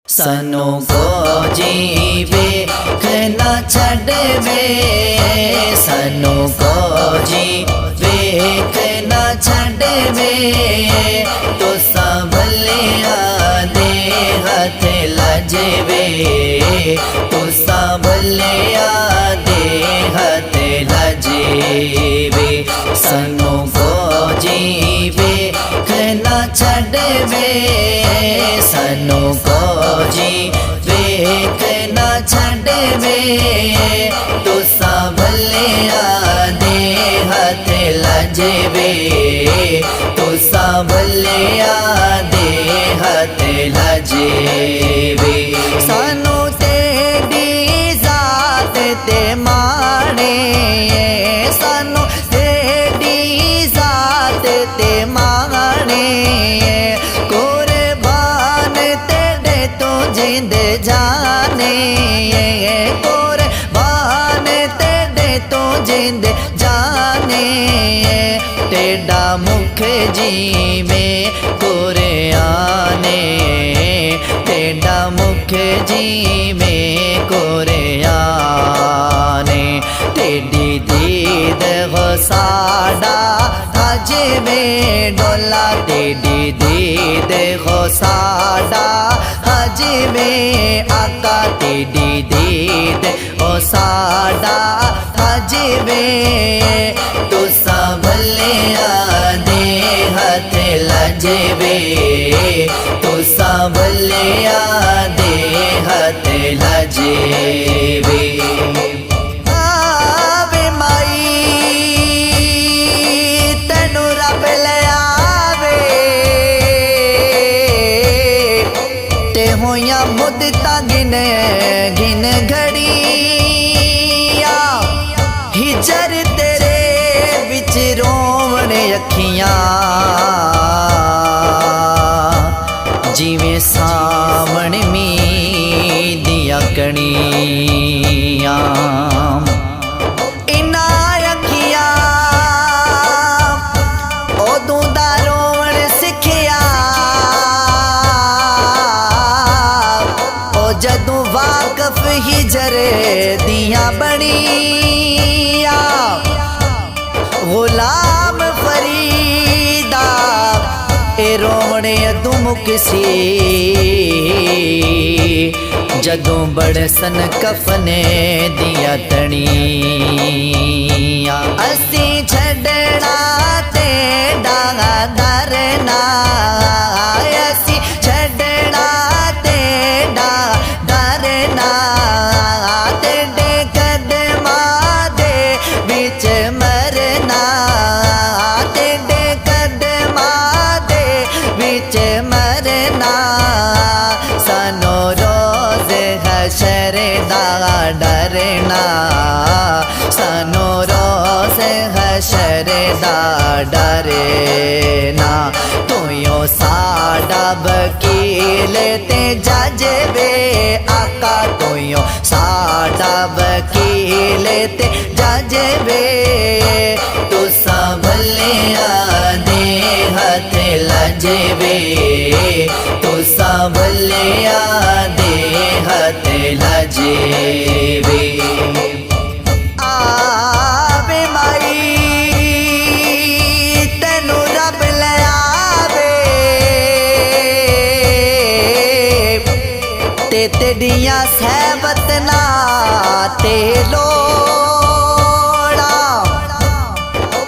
सानू को जीवे ना छड़वे, सानू को जीवे ना छड़वे, तो संभलिया दे हाथ लजवे, तो संभलिया दे हाथ लजवे। सानू को जीवे ना छड़वे, सानू को जीवे ना छड़वे, तो संभलिया दे हाथ लजवे, तो संभलिया दे हाथ लजवे। सानू तेरी जात ते माने, सानू तेरी जात ते माने, कुर्बान तेरे तो जिंद जाने, कुर्बान तेरे तो जिंद जाने, तेरा मुख जी में कुरआने, तेरा मुख जी में कुरआने, तेरी दीद हो साड़ा हज में डोला, तेरी दीद हो साड़ा हज में आका, तेरी दीद हो साड़ा हज में, तो संभलिया दे हाथ लजवे, तो संभलिया दे हाथ लजवे। आवे माई तेनू रब ले आवे, ते होया मुद्दता गिन गिन घड़िया, हिजर तेरे विच रोवण अखियां, जिवें सावण मीं दियां कणियां, इन्ना अखियां उदों दा रोवण सिखिया, ओ जदों वाकफ हिजर दियां बणिया, गुलाम फरीदा ए रोवणे अदू मुकसी, जदों बड़सन कफने दिया तणिया, असी छड़ना ते डांगा डरना, असी छड़ना ते डांगा डरना, तेरे कदमा दे विच मरना, तेरे कदमा दे विच मरना, सानू रोज हशर दा डरना, सानू रोज हशर दा डरना, तुयो साडा वकील ते जज वे आका, तुयो साडा वकील ते जज वे, तो संभलिया दे हाथ लजवे, तो संभलिया दे हाथ लजवे। आवे माई तेनू रब ले आवे, ते तेरियां सहबत ना ते लोड़ा,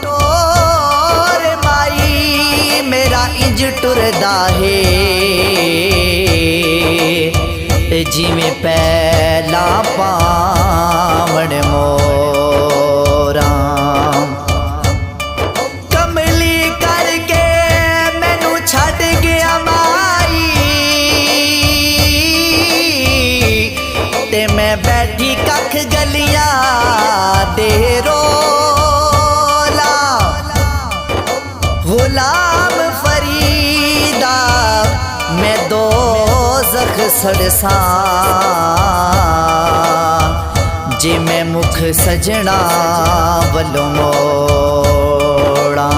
टोर माई मेरा इंज टुरदा है, जिवें पहला पावण मोरा, कमली करके मैनू छड़ गया माई, ते मैं बैठी कख गलियां दे रोला, गुलाम फरीदा मैं दो जख सड़सा, जे मैं मुख सजना वलों मोड़ा,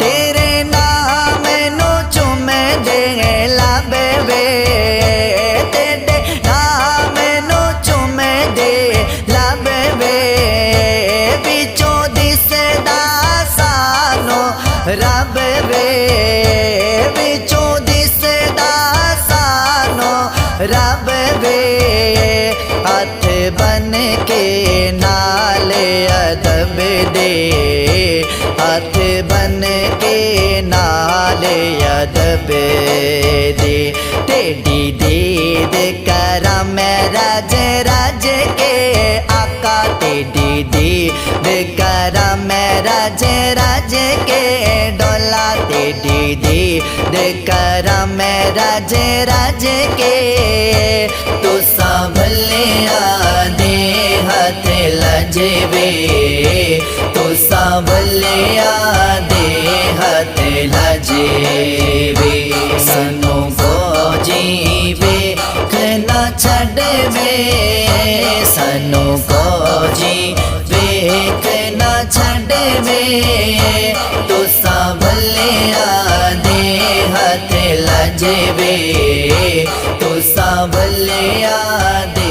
तेरे नाम नो चुम दे लब वे, बन के नाले अदब दे, हाथ बन के नाले अदब दे। टेढ़ी दीद करा मैं राज राज के आका, टेढ़ी दीद करा मैं राज राज के डोला, टेढ़ी दीद करा मैं राज राज के। तू सांभलिया दे हाथ लजवे, तू सांभलिया दे हाथ लजवे। सानू को जीवे ना छड़वे, सानू को जीवे ना छड़वे। तू सांभलिया दे हाथ लजवे, तू सांभलिया दे